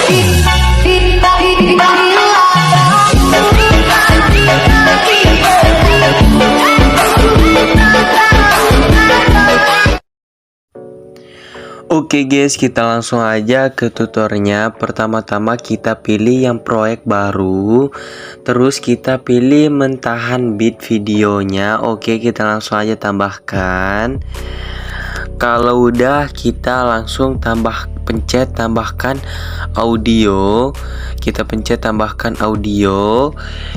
Oke guys, kita langsung aja ke tutornya. Pertama-tama kita pilih yang proyek baru, terus kita pilih mentahan bit videonya. Oke, kita langsung aja tambahkan. Kalau udah, kita langsung pencet tambahkan audio. Kita pencet tambahkan audio.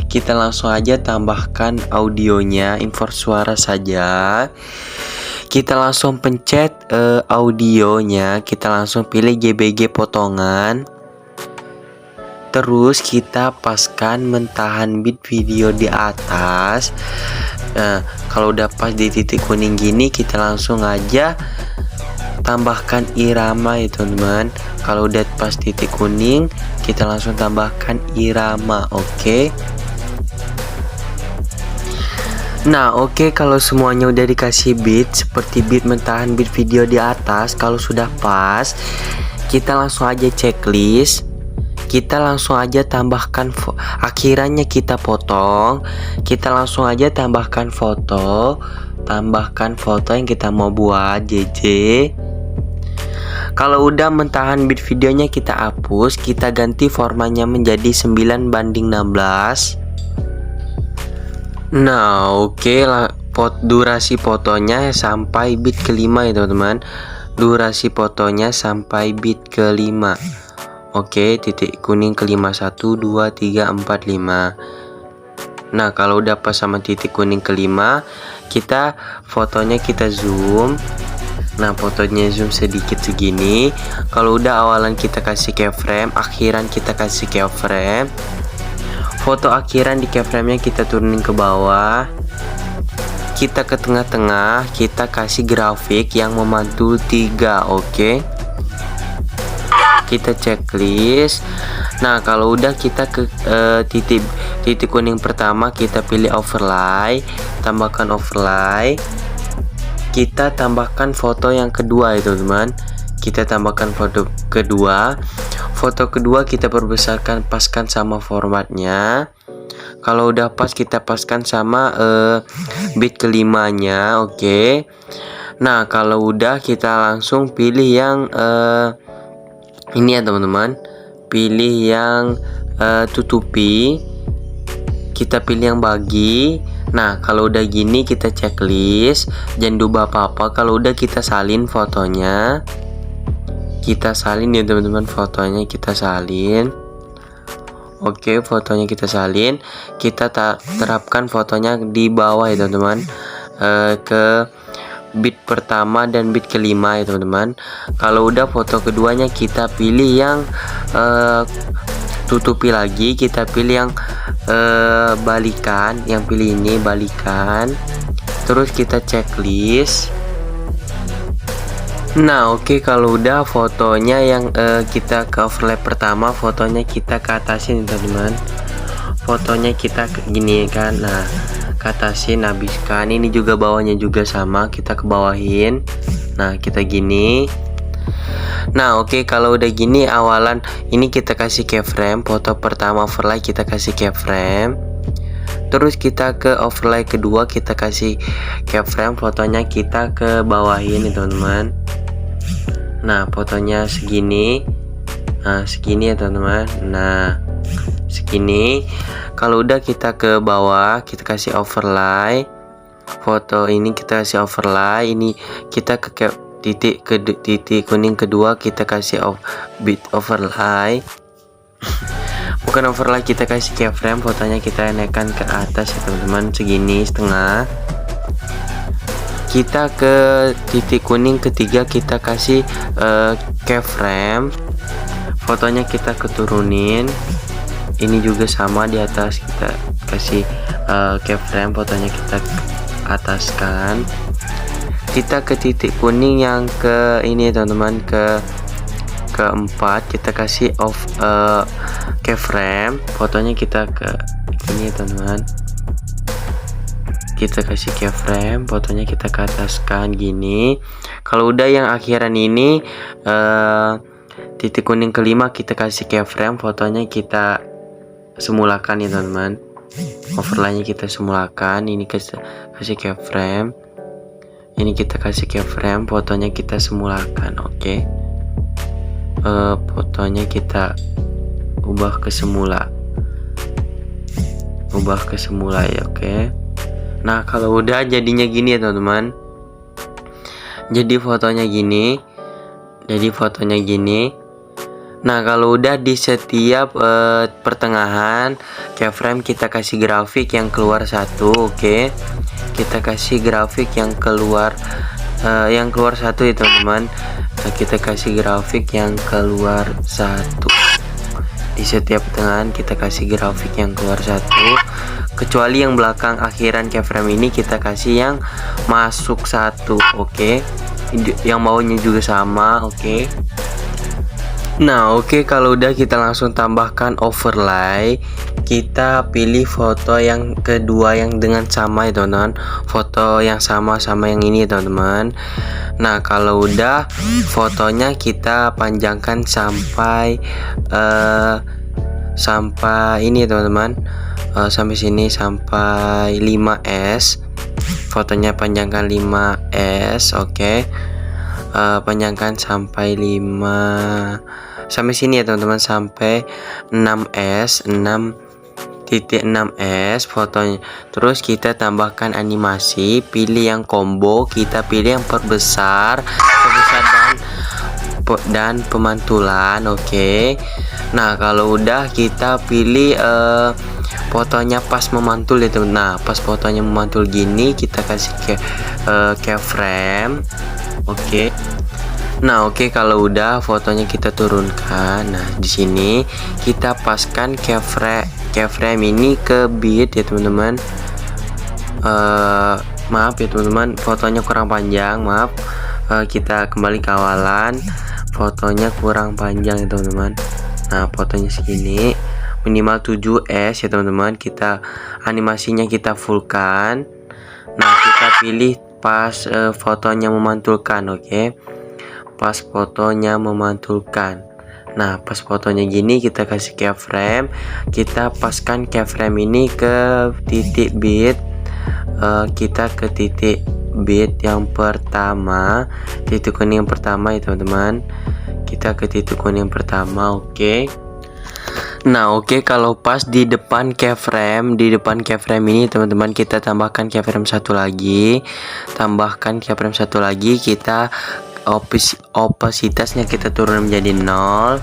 Kita langsung aja tambahkan audionya, import suara saja. Kita langsung pencet audionya, kita langsung pilih GBG potongan. Terus kita paskan mentahan bit video di atas. Nah, kalau udah pas di titik kuning gini, kita langsung aja tambahkan irama ya teman-teman. Kalau udah pas titik kuning, kita langsung tambahkan irama. Oke. Nah oke, kalau semuanya udah dikasih beat seperti beat mentahan bit video di atas, kalau sudah pas, kita langsung aja checklist. Kita langsung aja tambahkan akhirannya kita potong. Kita langsung aja tambahkan foto yang kita mau buat JJ. Kalau udah mentahan bit videonya kita hapus, kita ganti formanya menjadi 9:16. Nah oke lah, durasi fotonya sampai bit kelima ya teman-teman. Durasi fotonya sampai bit kelima. Oke, titik kuning kelima 1, 2, 3, 4, 5. Nah kalau udah pas sama titik kuning kelima, kita fotonya kita zoom. Nah fotonya zoom sedikit segini. Kalau udah awalan kita kasih keyframe, akhiran kita kasih keyframe. Foto akhiran di keyframe-nya kita turunin ke bawah. Kita ke tengah-tengah, kita kasih grafik yang memantul 3. Oke. Kita checklist. Nah, kalau udah kita ke titik kuning pertama, kita pilih overlay, tambahkan overlay. Kita tambahkan foto yang kedua ya teman-teman. Kita tambahkan foto kedua. Foto kedua kita perbesarkan, paskan sama formatnya. Kalau udah pas, kita paskan sama bit kelimanya. Oke. Nah kalau udah, kita langsung pilih yang ini ya teman-teman. Pilih yang tutupi. Kita pilih yang bagi. Nah kalau udah gini, kita checklist. Jangan diubah apa-apa. Kalau udah, kita salin fotonya. Kita salin ya teman-teman, fotonya kita salin. Oke, fotonya kita salin. Kita terapkan fotonya di bawah ya teman-teman, ke bit pertama dan bit kelima ya teman-teman. Kalau udah, foto keduanya kita pilih yang tutupi lagi. Kita pilih yang balikan. Yang pilih ini balikan. Terus kita checklist. Nah oke, kalau udah fotonya yang kita ke overlay pertama, fotonya kita ke atasin teman-teman. Fotonya kita gini kan. Nah ke atasin, habiskan. Ini juga bawahnya juga sama, kita ke bawahin. Nah kita gini. Nah oke, kalau udah gini, awalan ini kita kasih keyframe. Foto pertama overlay kita kasih keyframe. Terus kita ke overlay kedua, kita kasih keyframe, fotonya kita ke bawahin nih teman-teman. Nah fotonya segini. Nah segini ya teman-teman. Nah segini. Kalau udah, kita ke bawah, kita kasih overlay. Foto ini kita kasih overlay. Ini kita ke titik kuning kedua, kita kasih bit overlay. Bukan overlay, kita kasih keyframe. Fotonya kita naikkan ke atas ya teman-teman, segini setengah. Kita ke titik kuning ketiga, kita kasih keyframe. Fotonya kita keturunin. Ini juga sama, di atas kita kasih keyframe. Fotonya kita ataskan. Kita ke titik kuning yang ke ini teman-teman, keempat, kita kasih keyframe. Fotonya kita ke ini teman-teman, kita kasih keyframe. Fotonya kita ke ataskan gini. Kalau udah yang akhiran ini titik kuning kelima kita kasih keyframe, fotonya kita semulakan ya teman-teman. Overlay-nya kita semulakan, ini kasih keyframe. Ini kita kasih keyframe, fotonya kita semulakan, oke. Fotonya kita ubah ke semula. Ya, oke. Nah, kalau udah jadinya gini ya teman-teman. Jadi fotonya gini. Nah, kalau udah di setiap pertengahan keyframe kita kasih grafik yang keluar satu, oke. Kita kasih grafik yang keluar satu ya teman-teman. Nah, kita kasih grafik yang keluar satu. Di setiap pertengahan kita kasih grafik yang keluar satu. Kecuali yang belakang akhiran keyframe ini kita kasih yang masuk satu, oke. Yang bawahnya juga sama, oke. Nah, oke, kalau udah kita langsung tambahkan overlay. Kita pilih foto yang kedua yang dengan sama ya teman-teman. Foto yang sama yang ini ya teman-teman. Nah, kalau udah fotonya kita panjangkan sampai ini ya teman-teman. Sampai sini, sampai 5S. Fotonya panjangkan 5S, oke. Panjangkan sampai 5 sampai sini ya teman-teman, sampai 6S 6.6S fotonya. Terus kita tambahkan animasi, pilih yang combo, kita pilih yang perbesar dan pemantulan, oke. Nah, kalau udah kita pilih fotonya pas memantul itu. Nah, pas fotonya memantul gini kita kasih keyframe, oke. Nah, oke, kalau udah fotonya kita turunkan. Nah, di sini kita paskan keyframe ini ke bit ya teman-teman. Maaf ya teman-teman, fotonya kurang panjang, maaf. Kita kembali ke awalan. Fotonya kurang panjang ya teman-teman. Nah, fotonya segini, minimal 7S ya teman-teman. Kita animasinya kita fullkan. Nah, kita pilih pas fotonya memantulkan, oke. Pas fotonya memantulkan. Nah, pas fotonya gini kita kasih keyframe, kita paskan keyframe ini ke titik bit. Kita ke titik bit yang pertama, titik kuning yang pertama ya teman-teman. Kita ke titik kuning yang pertama, oke. Nah, oke, kalau pas di depan keyframe ini teman-teman, kita tambahkan keyframe satu lagi. Kita opasitasnya kita turun menjadi 0.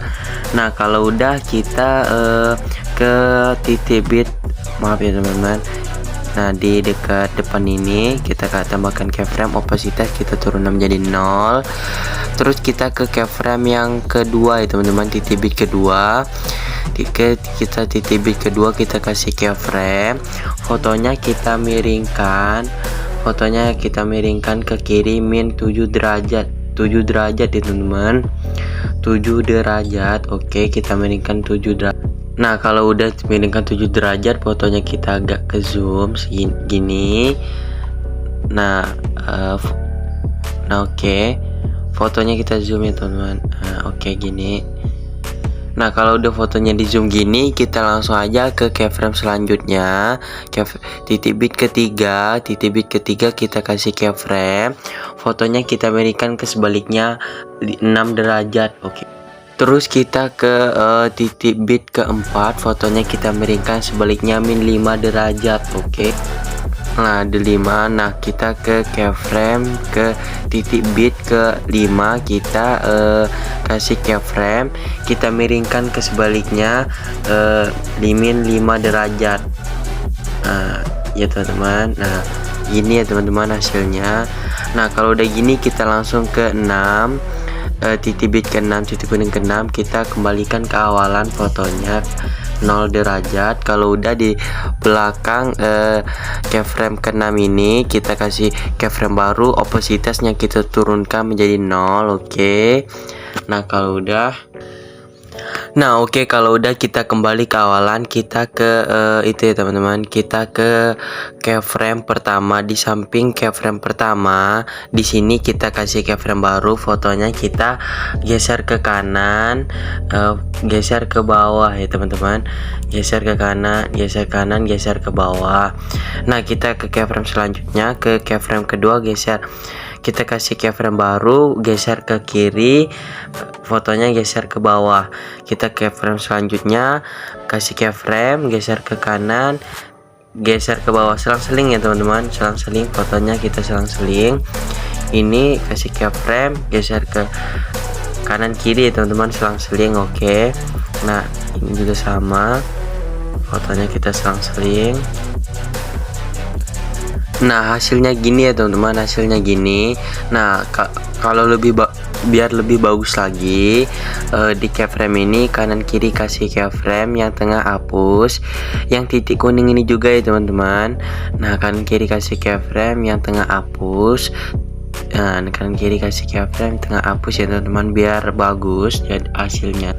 Nah, kalau udah kita ke titik bit, maaf ya teman-teman. Nah, di dekat depan ini kita tambahkan keyframe, opasitas kita turun menjadi 0. Terus kita ke keyframe yang kedua ya teman-teman, titik bit kedua. Kita titik bit kedua kita kasih keyframe, fotonya kita miringkan ke kiri min 7 derajat ya teman-teman. 7 derajat, oke. Kita miringkan 7 derajat. Nah, kalau udah miringkan 7 derajat, fotonya kita agak ke zoom segini. Nah, oke. Fotonya kita zoom ya teman-teman. Nah, oke, gini. Nah, kalau udah fotonya di zoom gini, kita langsung aja ke keyframe selanjutnya. Titik bit ketiga kita kasih keyframe, fotonya kita berikan ke sebaliknya 6 derajat, oke. Terus kita ke titik bit keempat, fotonya kita miringkan sebaliknya min 5 derajat, oke. Nah, di 5. Nah, kita ke keyframe ke titik bit ke 5, kita kasih keyframe, kita miringkan ke sebaliknya min 5 derajat. Nah, ya teman-teman. Nah, gini ya teman-teman hasilnya. Nah, kalau udah gini kita langsung ke 6, titik bit ke 6, titik kuning ke 6, kita kembalikan ke awalan fotonya 0 derajat. Kalau udah di belakang keyframe ke 6 ini kita kasih keyframe baru, opasitasnya kita turunkan menjadi 0, oke. Nah, kalau udah Nah, oke, kalau udah kita kembali ke awalan, kita ke itu ya teman-teman, kita ke keyframe pertama. Di samping keyframe pertama, di sini kita kasih keyframe baru, fotonya kita geser ke kanan, geser ke bawah ya teman-teman, geser ke kanan, geser kanan, geser ke bawah. Nah, kita ke keyframe selanjutnya, ke keyframe kedua, geser, kita kasih keyframe baru, geser ke kiri, fotonya geser ke bawah. Kita keyframe selanjutnya, kasih keyframe, geser ke kanan, geser ke bawah, selang-seling ya teman-teman, selang-seling, fotonya kita selang-seling. Ini kasih keyframe, geser ke kanan kiri ya teman-teman, selang-seling. Oke. Nah, ini juga sama, fotonya kita selang-seling. Nah, hasilnya gini ya teman-teman, hasilnya gini. Nah, kalau biar lebih bagus lagi, di keyframe ini kanan kiri kasih keyframe, yang tengah hapus, yang titik kuning ini juga ya teman-teman. Nah, kanan kiri kasih keyframe, yang tengah hapus. Nah, kanan kiri kasih keyframe, tengah hapus ya teman-teman, biar bagus jadi hasilnya.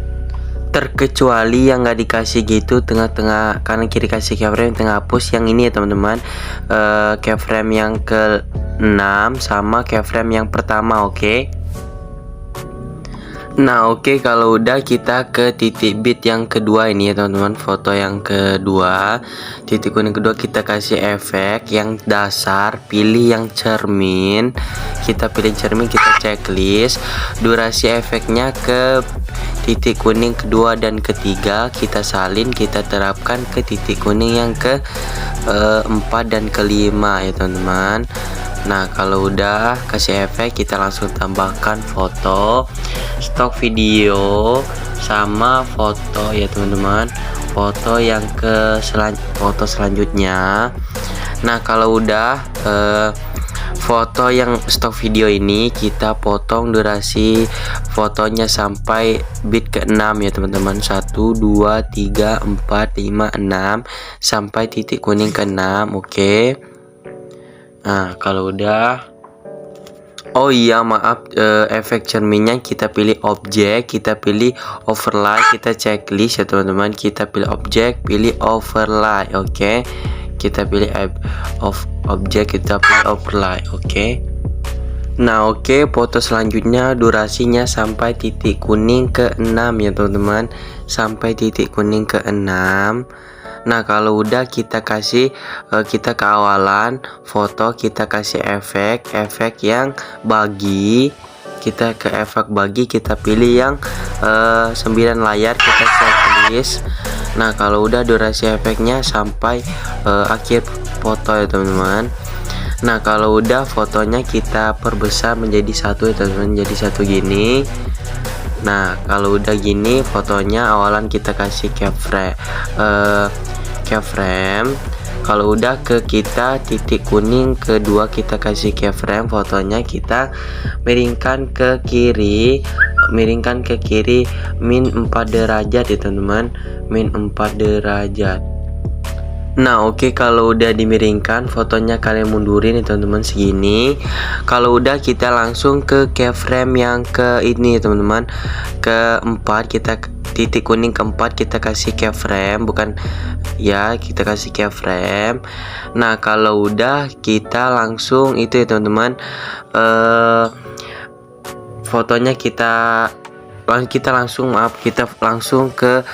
Terkecuali yang nggak dikasih gitu, tengah-tengah kanan kiri kasih keyframe, tengah hapus, yang ini ya teman-teman, keyframe yang ke 6 sama keyframe yang pertama. Oke. Nah, oke, kalau udah kita ke titik bit yang kedua ini ya teman-teman, foto yang kedua, titik kuning kedua, kita kasih efek yang dasar, pilih yang cermin, kita pilih cermin, kita checklist, durasi efeknya ke titik kuning kedua dan ketiga, kita salin, kita terapkan ke titik kuning yang ke 4 dan kelima ya teman-teman. Nah, kalau udah kasih efek, kita langsung tambahkan foto, stok video, sama foto ya teman-teman, foto yang ke foto selanjutnya. Nah, kalau udah foto yang stok video ini, kita potong durasi fotonya sampai bit ke 6 ya teman-teman, 1 2 3 4 5 6 sampai titik kuning ke 6. Oke. Nah, kalau udah, oh iya maaf, efek cerminnya kita pilih objek, kita pilih overlay, kita checklist ya teman-teman, kita pilih objek, pilih overlay. Oke. Kita pilih objek, kita pilih overlay. Oke. Nah, oke, foto selanjutnya durasinya sampai titik kuning ke 6 ya teman-teman, sampai titik kuning ke 6. Nah, kalau udah kita kasih, kita ke awalan foto, kita kasih efek yang bagi, kita ke efek bagi, kita pilih yang 9 layar, kita checklist. Nah, kalau udah durasi efeknya sampai akhir foto ya teman-teman. Nah, kalau udah fotonya kita perbesar menjadi 1 ya teman-teman, jadi 1 gini. Nah, kalau udah gini fotonya, awalan kita kasih keyframe. Kalau udah ke kita titik kuning kedua, kita kasih keyframe, fotonya kita miringkan ke kiri, min 4 derajat ya teman-teman, min 4 derajat. Nah, oke, kalau udah dimiringkan, fotonya kalian mundurin ya teman-teman segini. Kalau udah, kita langsung ke keyframe yang ke ini ya teman-teman, keempat, kita titik kuning keempat, kita kasih keyframe, bukan ya, kita kasih keyframe. Nah, kalau udah, kita langsung itu ya teman-teman, fotonya kita langsung ke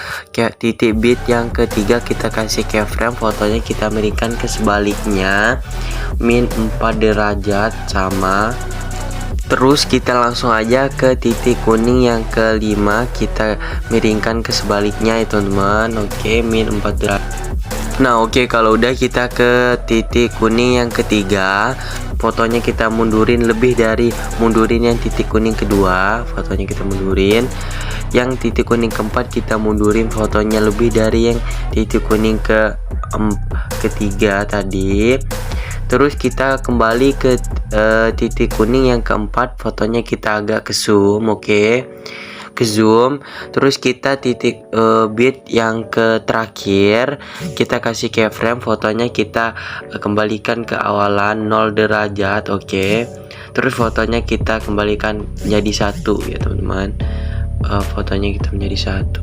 titik bit yang ketiga, kita kasih keyframe, fotonya kita miringkan ke sebaliknya, min 4 derajat sama. Terus kita langsung aja ke titik kuning yang kelima, kita miringkan ke sebaliknya ya teman-teman. Oke, min 4 derajat. Nah, oke, kalau udah, kita ke titik kuning yang ketiga, fotonya kita mundurin yang titik kuning kedua, fotonya kita mundurin. Yang titik kuning keempat kita mundurin fotonya lebih dari yang titik kuning ketiga tadi. Terus kita kembali ke titik kuning yang keempat, fotonya kita agak ke zoom. Oke, ke zoom. Terus kita titik bit yang ke terakhir, kita kasih keyframe, fotonya kita kembalikan ke awalan 0 derajat. Oke. Terus fotonya kita kembalikan jadi 1 ya teman-teman. fotonya kita menjadi satu.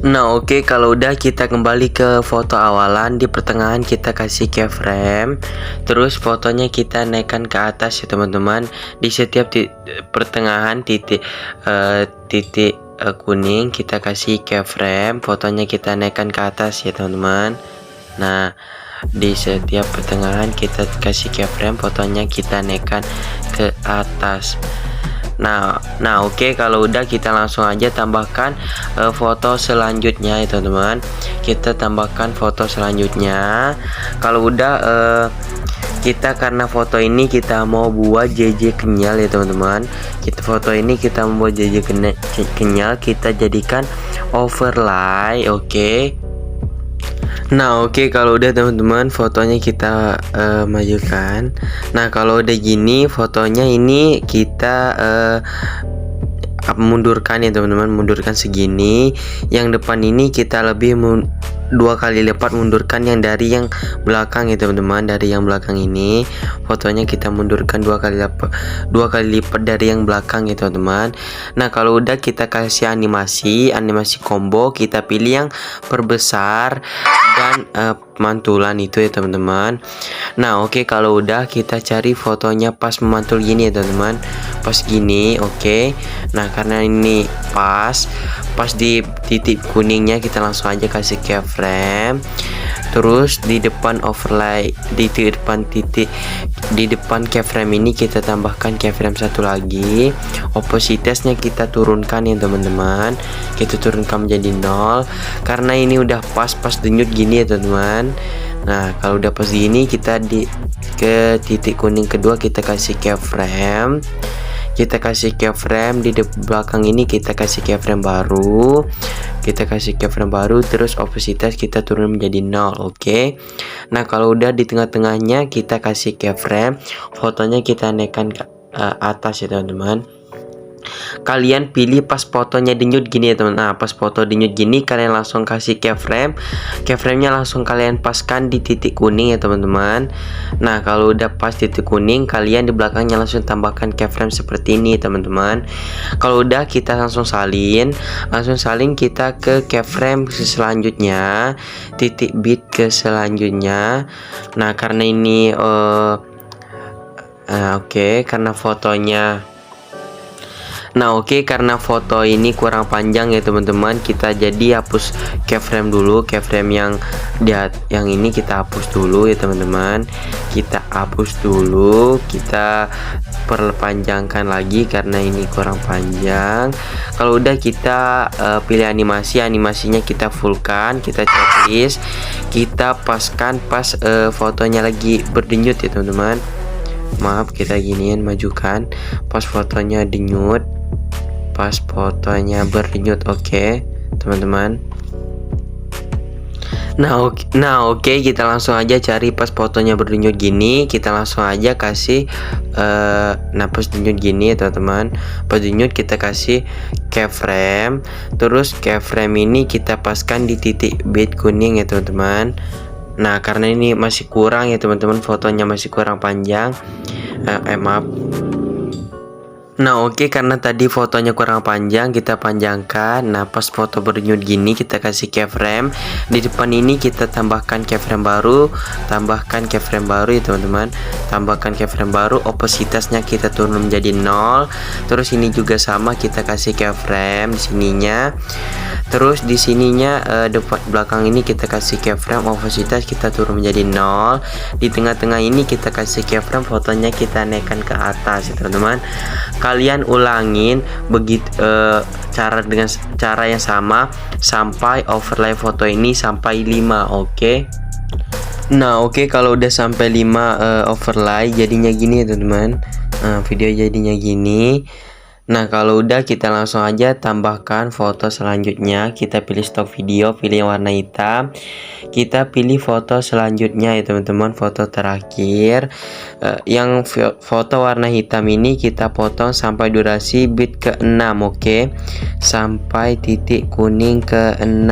Nah oke, kalau udah kita kembali ke foto awalan. Di pertengahan kita kasih keyframe, terus fotonya kita naikkan ke atas ya teman-teman. Di setiap pertengahan titik kuning kita kasih keyframe, fotonya kita naikkan ke atas ya teman-teman. Nah di setiap pertengahan kita kasih keyframe, fotonya kita naikkan ke atas. Nah oke, kalau udah kita langsung aja tambahkan foto selanjutnya ya teman-teman. Kita tambahkan foto selanjutnya. Kalau udah kita, karena foto ini kita mau buat JJ kenyal ya teman-teman. Foto ini kita membuat JJ kenyal, kita jadikan overlay. Oke. Nah oke, kalau udah teman-teman, fotonya kita majukan. Nah kalau udah gini fotonya, ini kita mundurkan ya teman-teman, mundurkan segini. Yang depan ini kita lebih 2 kali lipat mundurkan yang dari yang belakang ya teman-teman. Dari yang belakang ini fotonya kita mundurkan 2 kali lipat dari yang belakang ya teman-teman. Nah kalau udah kita kasih animasi combo, kita pilih yang perbesar dan pemantulan itu ya teman-teman. Nah oke, kalau udah kita cari fotonya pas memantul gini ya teman-teman, pas gini. Oke. Nah karena ini pas di titik kuningnya, kita langsung aja kasih keyframe. Terus di depan overlay, di depan keyframe ini kita tambahkan keyframe satu lagi. Opacity-nya kita turunkan ya teman-teman, kita turunkan menjadi 0 karena ini udah pas denyut gini ya teman-teman. Nah kalau udah pas gini, kita ke titik kuning kedua kita kasih keyframe. Kita kasih keyframe di belakang ini, kita kasih keyframe baru. Terus opacity kita turun menjadi 0. Oke. Nah kalau udah di tengah-tengahnya kita kasih keyframe, fotonya kita naikkan ke atas ya teman-teman. Kalian pilih pas fotonya denyut gini ya teman. Nah pas foto denyut gini, kalian langsung kasih keyframe-nya langsung kalian paskan di titik kuning ya teman-teman. Nah kalau udah pas titik kuning, kalian di belakangnya langsung tambahkan keyframe seperti ini teman-teman. Kalau udah kita langsung salin kita ke keyframe selanjutnya, titik bit ke selanjutnya. Nah karena ini oke, karena fotonya karena foto ini kurang panjang ya teman-teman, kita jadi hapus keyframe dulu. Keyframe yang ini kita hapus dulu ya teman-teman. Kita hapus dulu, kita perpanjangkan lagi karena ini kurang panjang. Kalau udah kita pilih animasinya kita fullkan, kita checklist, kita paskan pas fotonya lagi berdenyut ya teman-teman. Maaf, kita giniin, majukan pas fotonya denyut, pas fotonya berdenyut. Oke teman-teman. Nah oke, kita langsung aja cari pas fotonya berdenyut gini, kita langsung aja kasih pas denyut gini ya teman-teman. Pas denyut kita kasih keyframe, terus keyframe ini kita paskan di titik bit kuning ya teman-teman. Nah karena ini masih kurang ya teman-teman, fotonya masih kurang panjang. Maaf. Nah oke, karena tadi fotonya kurang panjang, kita panjangkan. Nah pas foto berdenyut gini, kita kasih keyframe. Di depan ini kita tambahkan keyframe baru ya teman-teman. Tambahkan keyframe baru, opacity-nya kita turun menjadi 0. Terus ini juga sama, kita kasih keyframe di sininya. Terus di sininya depan belakang ini kita kasih keyframe, opacity kita turun menjadi 0. Di tengah-tengah ini kita kasih keyframe, fotonya kita naikkan ke atas ya teman-teman. Kalian ulangin begitu dengan cara yang sama sampai overlay foto ini sampai 5. Oke. Nah oke, kalau udah sampai 5 overlay jadinya gini ya teman-teman. Video jadinya gini. Nah kalau udah, kita langsung aja tambahkan foto selanjutnya. Kita pilih stop video, pilih yang warna hitam. Kita pilih foto selanjutnya ya teman-teman, foto terakhir. Yang foto warna hitam ini kita potong sampai durasi bit ke-6. Oke. Sampai titik kuning ke-6.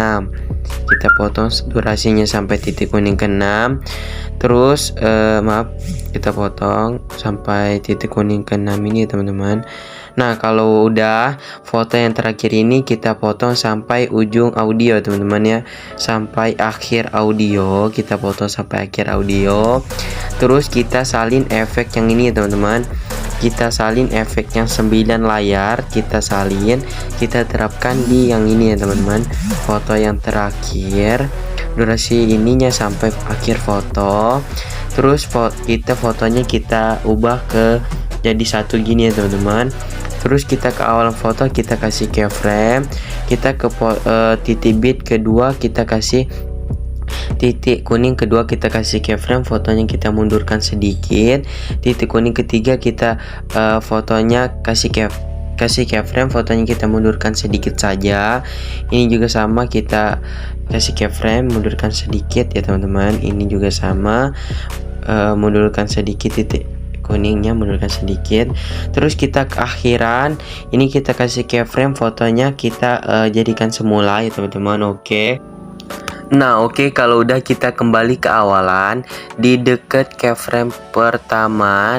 Kita potong durasinya sampai titik kuning ke-6. Terus kita potong sampai titik kuning ke-6 ini ya teman-teman. Nah, kalau udah foto yang terakhir ini kita potong sampai ujung audio teman-teman ya. Sampai akhir audio, kita potong sampai akhir audio. Terus kita salin efek yang ini teman-teman. Kita salin efek yang 9 layar, kita salin, kita terapkan di yang ini ya teman-teman. Foto yang terakhir, durasi ininya sampai akhir foto. Terus fotonya kita ubah ke jadi satu gini ya teman-teman. Terus kita ke awal foto kita kasih keyframe, kita ke titik bit kedua kita kasih titik kuning kedua, kita kasih keyframe, fotonya kita mundurkan sedikit. Titik kuning ketiga kita fotonya kasih keyframe, fotonya kita mundurkan sedikit saja. Ini juga sama, kita kasih keyframe, mundurkan sedikit ya teman-teman. Ini juga sama, mundurkan sedikit, titik kuningnya mundurkan sedikit. Terus kita ke akhiran, ini kita kasih keyframe, fotonya kita jadikan semula ya teman-teman. Oke. Nah, oke, kalau udah kita kembali ke awalan, di dekat keyframe pertama,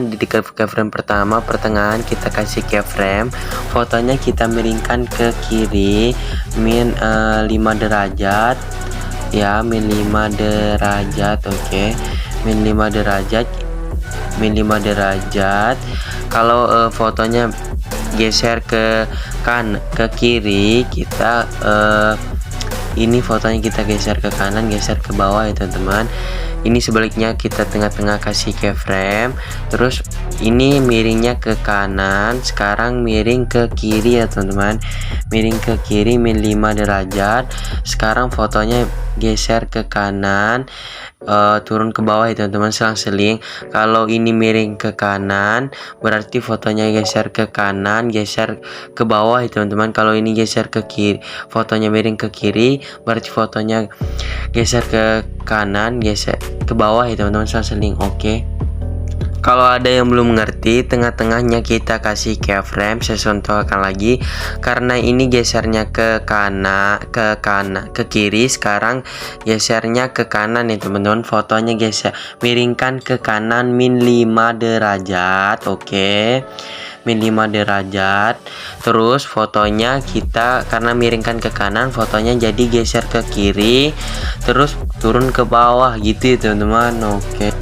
pertengahan kita kasih keyframe, fotonya kita miringkan ke kiri min 5 derajat ya, min 5 derajat. Oke, min 5 derajat. Kalau fotonya geser ke kiri, kita ini fotonya kita geser ke kanan, geser ke bawah ya teman-teman. Ini sebaliknya, kita tengah-tengah kasih keyframe, terus ini miringnya ke kanan, sekarang miring ke kiri ya teman-teman. Miring ke kiri min 5 derajat. Sekarang fotonya geser ke kanan, turun ke bawah ya teman-teman, selang-seling. Kalau ini miring ke kanan berarti fotonya geser ke kanan, geser ke bawah ya teman-teman. Kalau ini geser ke kiri, fotonya miring ke kiri berarti fotonya geser ke kanan, geser ke bawah ya teman-teman, selang-seling. Oke. Kalau ada yang belum mengerti, tengah-tengahnya kita kasih keyframe. Saya contohkan lagi, karena ini gesernya ke kiri, sekarang gesernya ke kanan ya teman-teman. Fotonya geser, miringkan ke kanan min 5 derajat. Oke, min 5 derajat. Terus fotonya kita, karena miringkan ke kanan, fotonya jadi geser ke kiri, terus turun ke bawah gitu ya teman-teman. Oke,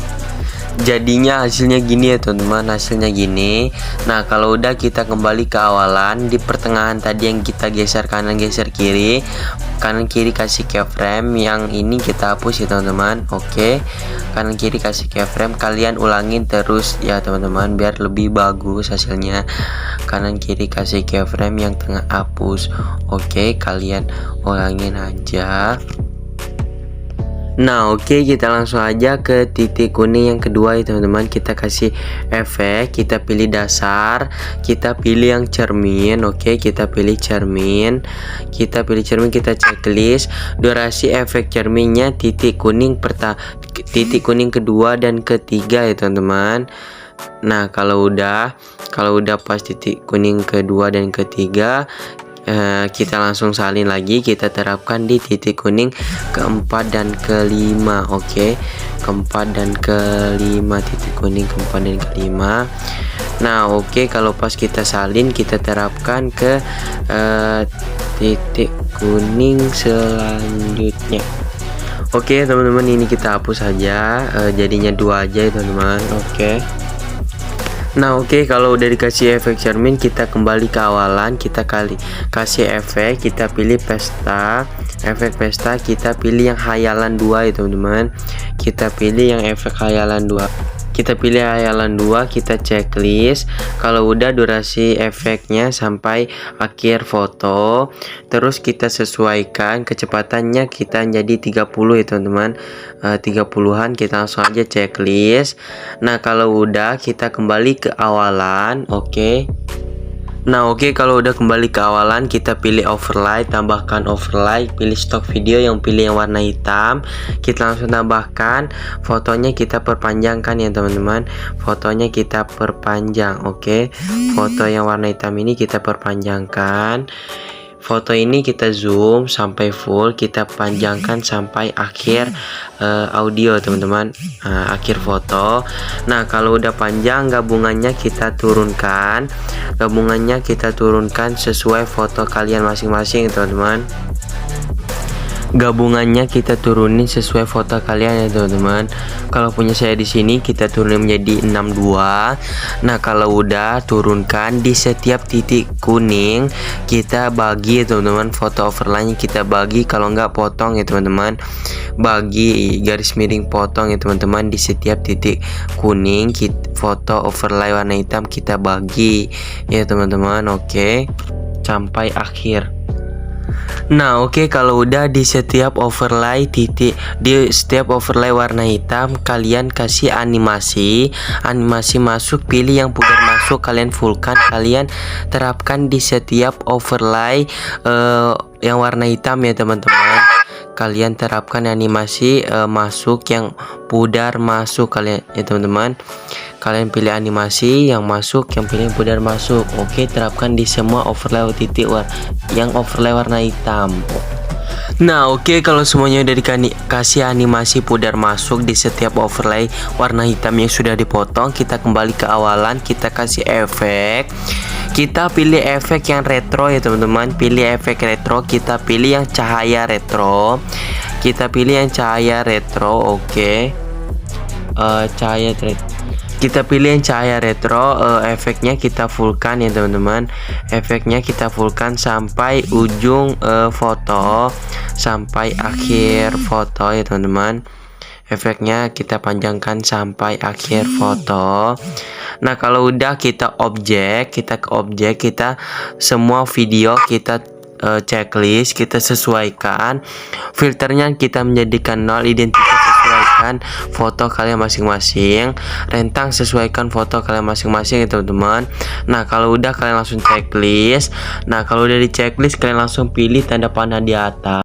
jadinya hasilnya gini ya teman-teman, hasilnya gini. Nah, kalau udah kita kembali ke awalan, di pertengahan tadi yang kita geser kanan geser kiri, kanan kiri kasih keyframe, yang ini kita hapus ya teman-teman. Oke, kanan kiri kasih keyframe, kalian ulangin terus ya teman-teman biar lebih bagus hasilnya. Kanan kiri kasih keyframe, yang tengah hapus. Oke, kalian ulangin aja. Nah, oke, kita langsung aja ke titik kuning yang kedua ya teman-teman. Kita kasih efek, kita pilih dasar, kita pilih yang cermin. Oke, kita pilih cermin, kita checklist. Durasi efek cerminnya titik kuning kedua dan ketiga ya teman-teman. Nah, kalau udah pas titik kuning kedua dan ketiga, kita langsung salin lagi, kita terapkan di titik kuning keempat dan kelima. Oke, keempat dan kelima, titik kuning keempat dan kelima. Nah, oke, kalau pas kita salin, kita terapkan ke titik kuning selanjutnya. Oke teman-teman, ini kita hapus saja, jadinya 2 aja ya teman-teman. Oke. Nah, oke, kalau udah dikasih efek cermin, kita kembali ke awalan, kita kasih efek, kita pilih pesta, efek pesta, kita pilih yang hayalan 2 ya teman-teman. Kita pilih yang efek hayalan 2. Kita pilih hayalan 2, kita checklist. Kalau udah durasi efeknya sampai akhir foto, terus kita sesuaikan kecepatannya, kita jadi 30 ya teman-teman. 30-an, kita langsung aja checklist. Nah, kalau udah kita kembali ke awalan. Oke. Nah, oke, kalau udah kembali ke awalan, kita pilih overlay, tambahkan overlay, pilih stock video, yang pilih yang warna hitam. Kita langsung tambahkan, fotonya kita perpanjangkan ya teman-teman. Fotonya kita perpanjang. Oke, foto yang warna hitam ini kita perpanjangkan. foto ini kita zoom sampai full, kita panjangkan sampai akhir audio teman-teman, akhir foto. Nah kalau udah panjang, gabungannya kita turunkan sesuai foto kalian masing-masing teman-teman. Gabungannya kita turunin sesuai foto kalian ya teman-teman. Kalau punya saya di sini kita turunin menjadi 62. Nah kalau udah, turunkan di setiap titik kuning kita bagi ya teman-teman, foto overlay-nya kita bagi, kalau nggak potong ya teman-teman, bagi garis miring potong ya teman-teman. Di setiap titik kuning foto overlay warna hitam kita bagi ya teman-teman. Oke, sampai akhir. Nah oke, kalau udah di setiap overlay warna hitam kalian kasih animasi masuk, pilih yang pudar masuk, kalian fullkan, kalian terapkan di setiap overlay yang warna hitam ya teman-teman. Kalian terapkan animasi masuk yang pudar masuk kalian ya teman-teman. Kalian pilih animasi yang masuk, yang pilih pudar masuk. Oke, terapkan di semua overlay titik yang overlay warna hitam. Nah oke, kalau semuanya udah dikasih animasi pudar masuk di setiap overlay warna hitam yang sudah dipotong, kita kembali ke awalan, kita kasih efek. Kita pilih efek yang retro ya teman-teman. Pilih efek retro, kita pilih yang cahaya retro. Oke. Kita pilih yang cahaya retro, efeknya kita fullkan ya teman-teman. Efeknya kita fullkan sampai ujung foto, sampai akhir foto ya teman-teman. Efeknya kita panjangkan sampai akhir foto. Nah kalau udah, kita ke objek, kita semua video kita checklist, kita sesuaikan filternya, kita menjadikan 0, identitas sesuaikan foto kalian masing-masing, rentang sesuaikan foto kalian masing-masing ya teman-teman. Nah kalau udah, kalian langsung checklist. Nah kalau udah di checklist, kalian langsung pilih tanda panah di atas.